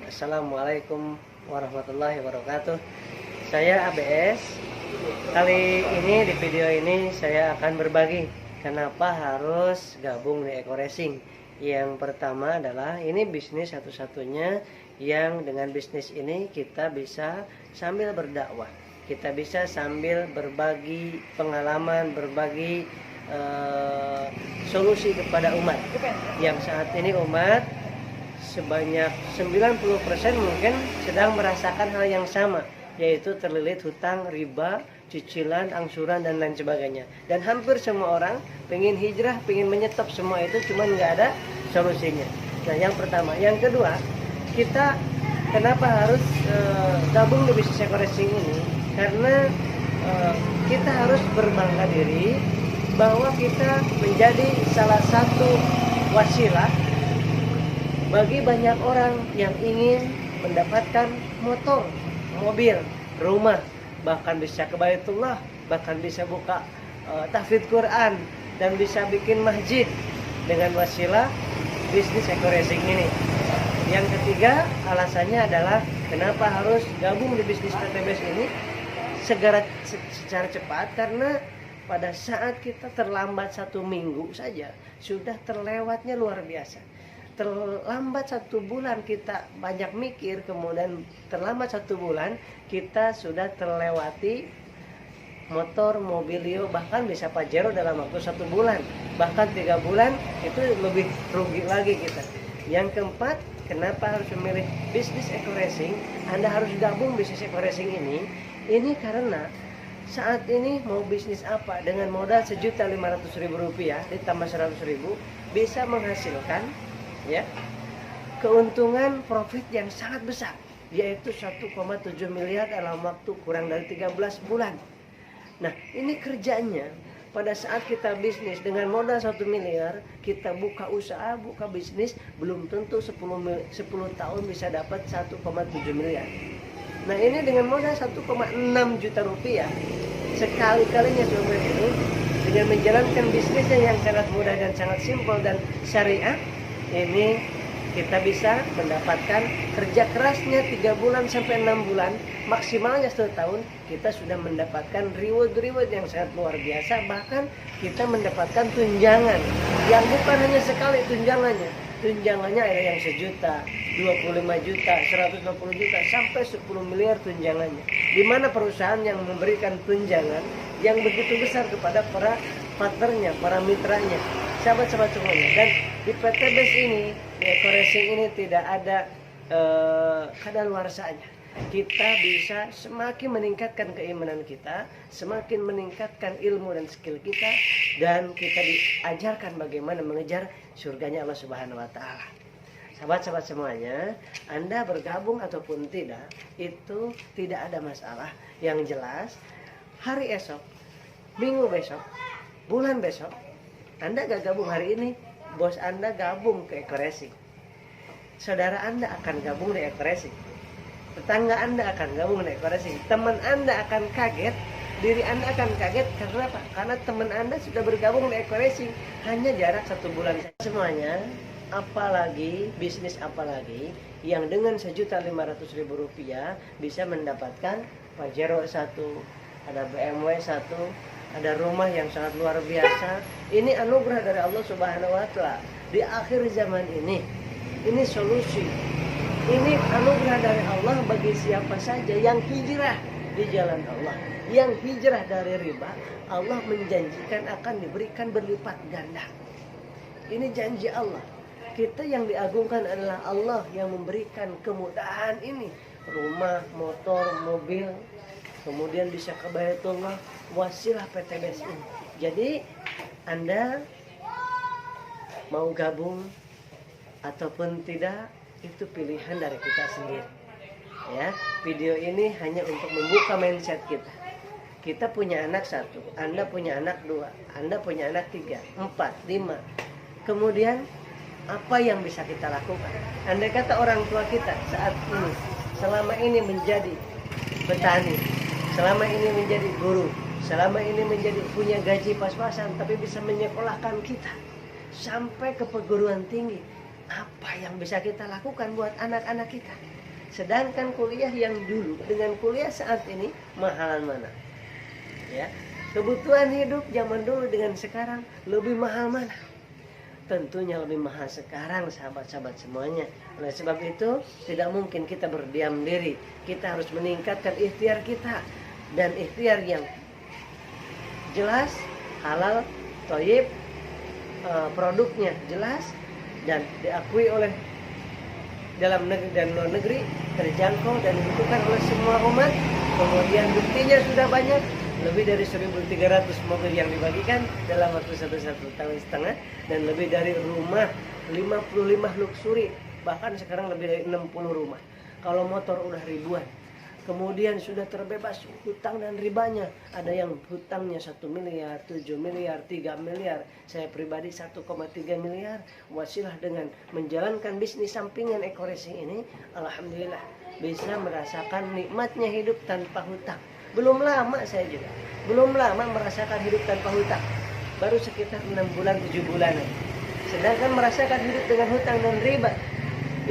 Assalamualaikum warahmatullahi wabarakatuh. Saya ABS. Kali ini di video ini saya akan berbagi kenapa harus gabung di Eko Racing. Yang pertama adalah ini bisnis satu-satunya yang dengan bisnis ini kita bisa sambil berdakwah. Kita bisa sambil berbagi pengalaman, berbagi solusi kepada umat. Yang saat ini umat sebanyak 90% mungkin sedang merasakan hal yang sama, yaitu terlilit hutang, riba, cicilan, angsuran, dan lain sebagainya. Dan hampir semua orang pengen hijrah, pengen menyetop semua itu, cuman nggak ada solusinya. Nah, yang pertama. Yang kedua, kita kenapa harus gabung di bisnis Eko Racing ini? Karena kita harus berbangga diri bahwa kita menjadi salah satu wasilah bagi banyak orang yang ingin mendapatkan motor, mobil, rumah, bahkan bisa ke Baitullah, bahkan bisa buka tahfidz Quran, dan bisa bikin masjid dengan wasilah bisnis Eko Racing ini. Yang ketiga, alasannya adalah kenapa harus gabung di bisnis PTBS ini secara cepat, karena pada saat kita terlambat 1 minggu saja sudah terlewatnya luar biasa. Terlambat 1 bulan kita banyak mikir, kemudian terlambat 1 bulan kita sudah terlewati motor, mobilio, bahkan bisa Pajero dalam waktu 1 bulan, bahkan 3 bulan itu lebih rugi lagi kita. Yang keempat, kenapa harus memilih bisnis Eko Racing? Anda harus gabung bisnis Eko Racing ini karena saat ini mau bisnis apa dengan modal Rp1.500.000 ditambah Rp100.000 bisa menghasilkan keuntungan profit yang sangat besar, yaitu 1,7 miliar dalam waktu kurang dari 13 bulan. Nah, ini kerjanya pada saat kita bisnis dengan modal 1 miliar, kita buka usaha, buka bisnis, belum tentu 10 tahun bisa dapat 1,7 miliar. Nah, ini dengan modal 1,6 juta rupiah, sekali-kalinya seumur hidup, dengan menjalankan bisnisnya yang sangat mudah dan sangat simpel dan syariah, ini kita bisa mendapatkan kerja kerasnya 3 bulan sampai 6 bulan, maksimalnya 1 tahun, kita sudah mendapatkan reward yang sangat luar biasa. Bahkan kita mendapatkan tunjangan yang bukan hanya sekali tunjangannya ada yang 1 juta, 25 juta, 150 juta, sampai 10 miliar tunjangannya. Di mana perusahaan yang memberikan tunjangan yang begitu besar kepada para partnernya, para mitranya, sahabat-sahabat semuanya. Dan di PTBS ini, di Eko Racing ini tidak ada kadaluarsanya. Kita bisa semakin meningkatkan keimanan kita, semakin meningkatkan ilmu dan skill kita, dan kita diajarkan bagaimana mengejar surganya Allah Subhanahu wa Ta'ala. Sahabat-sahabat semuanya, Anda bergabung ataupun tidak, itu tidak ada masalah. Yang jelas, hari esok, minggu besok, bulan besok, Anda gak gabung hari ini, bos Anda gabung ke Eko Racing, saudara Anda akan gabung di Eko Racing, tetangga Anda akan gabung di Eko Racing, teman Anda akan kaget, diri Anda akan kaget. Karena apa? Karena teman Anda sudah bergabung di Eko Racing, hanya jarak 1 bulan saja. Semuanya, apalagi bisnis apalagi yang dengan Rp1.500.000 bisa mendapatkan Pajero 1, ada BMW 1, ada rumah yang sangat luar biasa. Ini anugerah dari Allah Subhanahu wa Ta'ala di akhir zaman ini. Ini solusi. Ini anugerah dari Allah bagi siapa saja yang hijrah di jalan Allah, yang hijrah dari riba. Allah menjanjikan akan diberikan berlipat ganda. Ini janji Allah. Kita yang diagungkan adalah Allah yang memberikan kemudahan ini. Rumah, motor, mobil, kemudian bisa ke Baitullah, wasilah PTBS ini. Jadi Anda mau gabung ataupun tidak, itu pilihan dari kita sendiri. Ya, video ini hanya untuk membuka mindset kita. Kita punya anak 1, Anda punya anak 2, Anda punya anak 3, 4, 5. Kemudian apa yang bisa kita lakukan? Andai kata orang tua kita saat ini selama ini menjadi petani, selama ini menjadi guru, selama ini menjadi punya gaji pas-pasan, tapi bisa menyekolahkan kita sampai ke perguruan tinggi, apa yang bisa kita lakukan buat anak-anak kita. Sedangkan kuliah yang dulu dengan kuliah saat ini mahalan mana? Ya, kebutuhan hidup zaman dulu dengan sekarang lebih mahal mana? Tentunya lebih mahal sekarang, sahabat-sahabat semuanya. Oleh sebab itu tidak mungkin kita berdiam diri. Kita harus meningkatkan ikhtiar kita, dan ikhtiar yang jelas, halal, thayyib, produknya jelas dan diakui oleh dalam negeri dan luar negeri, terjangkau dan dibutuhkan oleh semua umat. Kemudian buktinya sudah banyak, lebih dari 1.300 mobil yang dibagikan dalam waktu 1,5 tahun, dan lebih dari rumah 55 luxury, bahkan sekarang lebih dari 60 rumah. Kalau motor udah ribuan. Kemudian sudah terbebas hutang dan ribanya. Ada yang hutangnya 1 miliar, 7 miliar, 3 miliar. Saya pribadi 1,3 miliar. Wasilah dengan menjalankan bisnis sampingan Eko Racing ini, alhamdulillah bisa merasakan nikmatnya hidup tanpa hutang. Belum lama saya juga, belum lama merasakan hidup tanpa hutang. Baru sekitar 6 bulan, 7 bulanan. Sedangkan merasakan hidup dengan hutang dan riba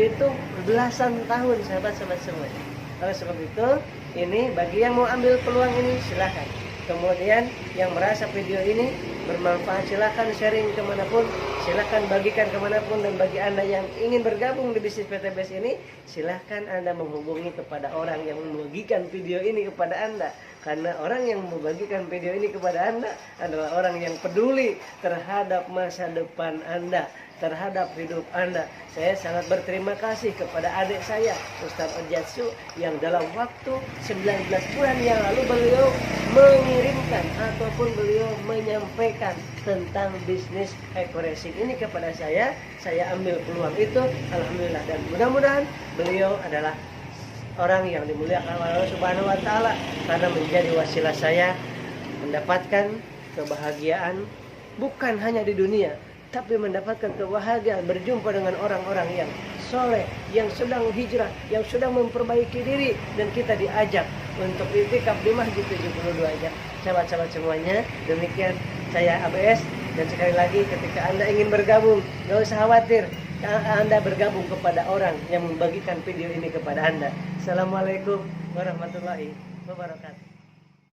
itu belasan tahun, sahabat-sahabat semua. Oleh sebab itu, ini bagi yang mau ambil peluang ini silahkan. Kemudian yang merasa video ini bermanfaat silahkan sharing kemanapun, silahkan bagikan kemanapun. Dan bagi Anda yang ingin bergabung di bisnis PTBS ini, silahkan Anda menghubungi kepada orang yang membagikan video ini kepada Anda. Karena orang yang membagikan video ini kepada Anda adalah orang yang peduli terhadap masa depan Anda, terhadap hidup Anda. Saya sangat berterima kasih kepada adik saya, Ustaz Ojatsu, yang dalam waktu 19 bulan yang lalu beliau mengirimkan ataupun beliau menyampaikan tentang bisnis Eko Racing ini kepada saya. Saya ambil peluang itu, alhamdulillah, dan mudah-mudahan beliau adalah orang yang dimuliakan oleh Allah Subhanahu wa taala karena menjadi wasilah saya mendapatkan kebahagiaan bukan hanya di dunia, tapi mendapatkan kebahagiaan berjumpa dengan orang-orang yang soleh, yang sedang hijrah, yang sedang memperbaiki diri, dan kita diajak untuk itikaf di Masjid 72 jam. Sahabat-sahabat semuanya, demikian saya ABS, dan sekali lagi ketika Anda ingin bergabung, gak usah khawatir, Anda bergabung kepada orang yang membagikan video ini kepada Anda. Assalamualaikum warahmatullahi wabarakatuh.